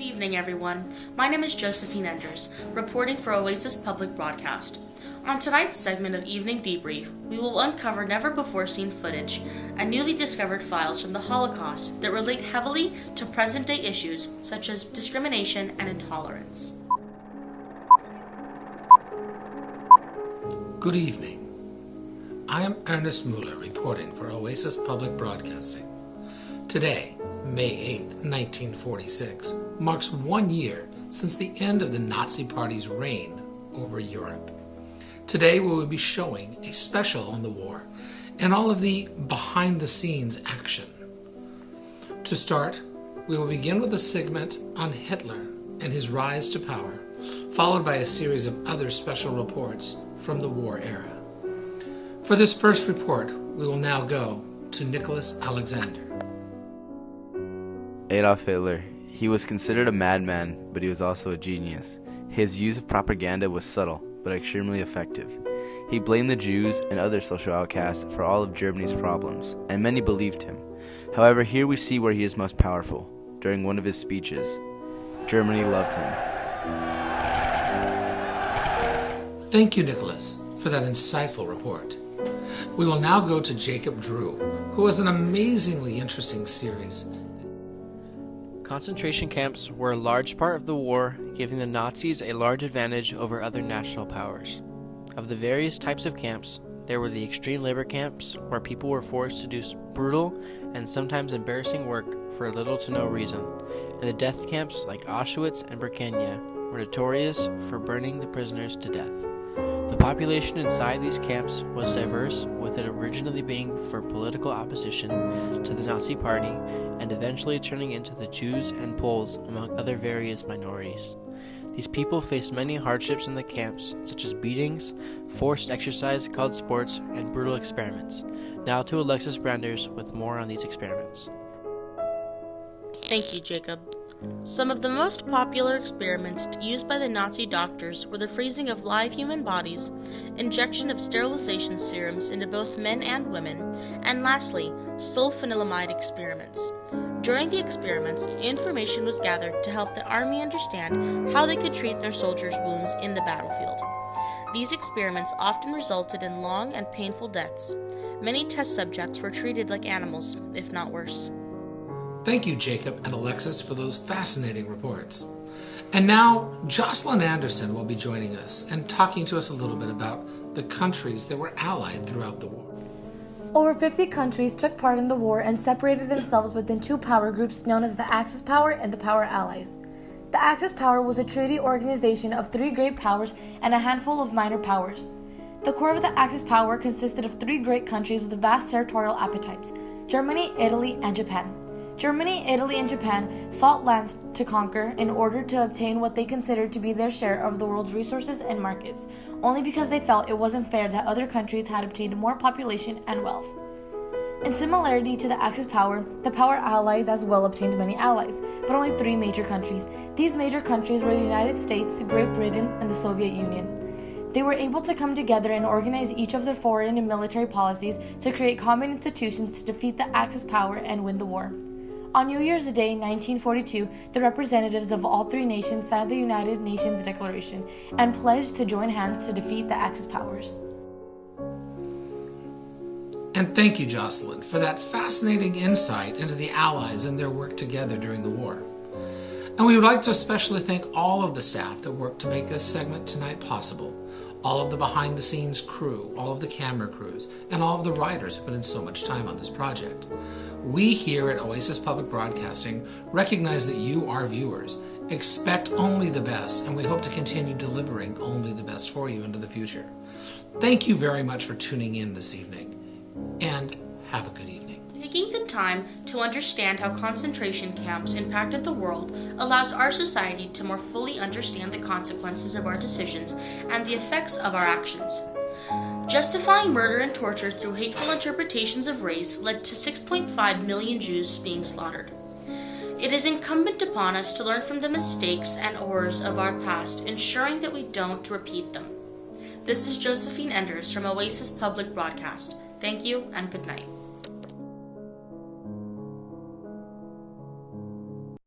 Good evening, everyone. My name is Josephine Enders, reporting for Oasis Public Broadcast. On tonight's segment of Evening Debrief, we will uncover never-before-seen footage and newly discovered files from the Holocaust that relate heavily to present-day issues such as discrimination and intolerance. Good evening. I am Ernest Mueller, reporting for Oasis Public Broadcasting. Today, May 8th, 1946, marks 1 year since the end of the Nazi Party's reign over Europe. Today we will be showing a special on the war and all of the behind-the-scenes action. To start, we will begin with a segment on Hitler and his rise to power, followed by a series of other special reports from the war era. For this first report, we will now go to Nicholas Alexander. Adolf Hitler. He was considered a madman, but he was also a genius. His use of propaganda was subtle, but extremely effective. He blamed the Jews and other social outcasts for all of Germany's problems, and many believed him. However, here we see where he is most powerful. During one of his speeches, Germany loved him. Thank you, Nicholas, for that insightful report. We will now go to Jacob Drew, who has an amazingly interesting series. Concentration camps were a large part of the war, giving the Nazis a large advantage over other national powers. Of the various types of camps, there were the extreme labor camps, where people were forced to do brutal and sometimes embarrassing work for little to no reason, and the death camps like Auschwitz and Birkenau were notorious for burning the prisoners to death. The population inside these camps was diverse, with it originally being for political opposition to the Nazi Party and eventually turning into the Jews and Poles, among other various minorities. These people faced many hardships in the camps, such as beatings, forced exercise called sports, and brutal experiments. Now to Alexis Branders with more on these experiments. Thank you, Jacob. Some of the most popular experiments used by the Nazi doctors were the freezing of live human bodies, injection of sterilization serums into both men and women, and lastly, sulfanilamide experiments. During the experiments, information was gathered to help the army understand how they could treat their soldiers' wounds in the battlefield. These experiments often resulted in long and painful deaths. Many test subjects were treated like animals, if not worse. Thank you, Jacob and Alexis, for those fascinating reports. And now, Jocelyn Anderson will be joining us and talking to us a little bit about the countries that were allied throughout the war. Over 50 countries took part in the war and separated themselves within two power groups known as the Axis Power and the Power Allies. The Axis Power was a treaty organization of three great powers and a handful of minor powers. The core of the Axis Power consisted of three great countries with vast territorial appetites: Germany, Italy, and Japan. Germany, Italy, and Japan sought lands to conquer in order to obtain what they considered to be their share of the world's resources and markets, only because they felt it wasn't fair that other countries had obtained more population and wealth. In similarity to the Axis Power, the Power Allies as well obtained many allies, but only three major countries. These major countries were the United States, Great Britain, and the Soviet Union. They were able to come together and organize each of their foreign and military policies to create common institutions to defeat the Axis Power and win the war. On New Year's Day, 1942, the representatives of all three nations signed the United Nations Declaration and pledged to join hands to defeat the Axis powers. And thank you, Jocelyn, for that fascinating insight into the Allies and their work together during the war. And we would like to especially thank all of the staff that worked to make this segment tonight possible. All of the behind-the-scenes crew, all of the camera crews, and all of the writers who put in so much time on this project. We here at Oasis Public Broadcasting recognize that you, our viewers, expect only the best, and we hope to continue delivering only the best for you into the future. Thank you very much for tuning in this evening, and have a good evening. Taking the time to understand how concentration camps impacted the world allows our society to more fully understand the consequences of our decisions and the effects of our actions. Justifying murder and torture through hateful interpretations of race led to 6.5 million Jews being slaughtered. It is incumbent upon us to learn from the mistakes and horrors of our past, ensuring that we don't repeat them. This is Josephine Enders from Oasis Public Broadcast. Thank you and good night.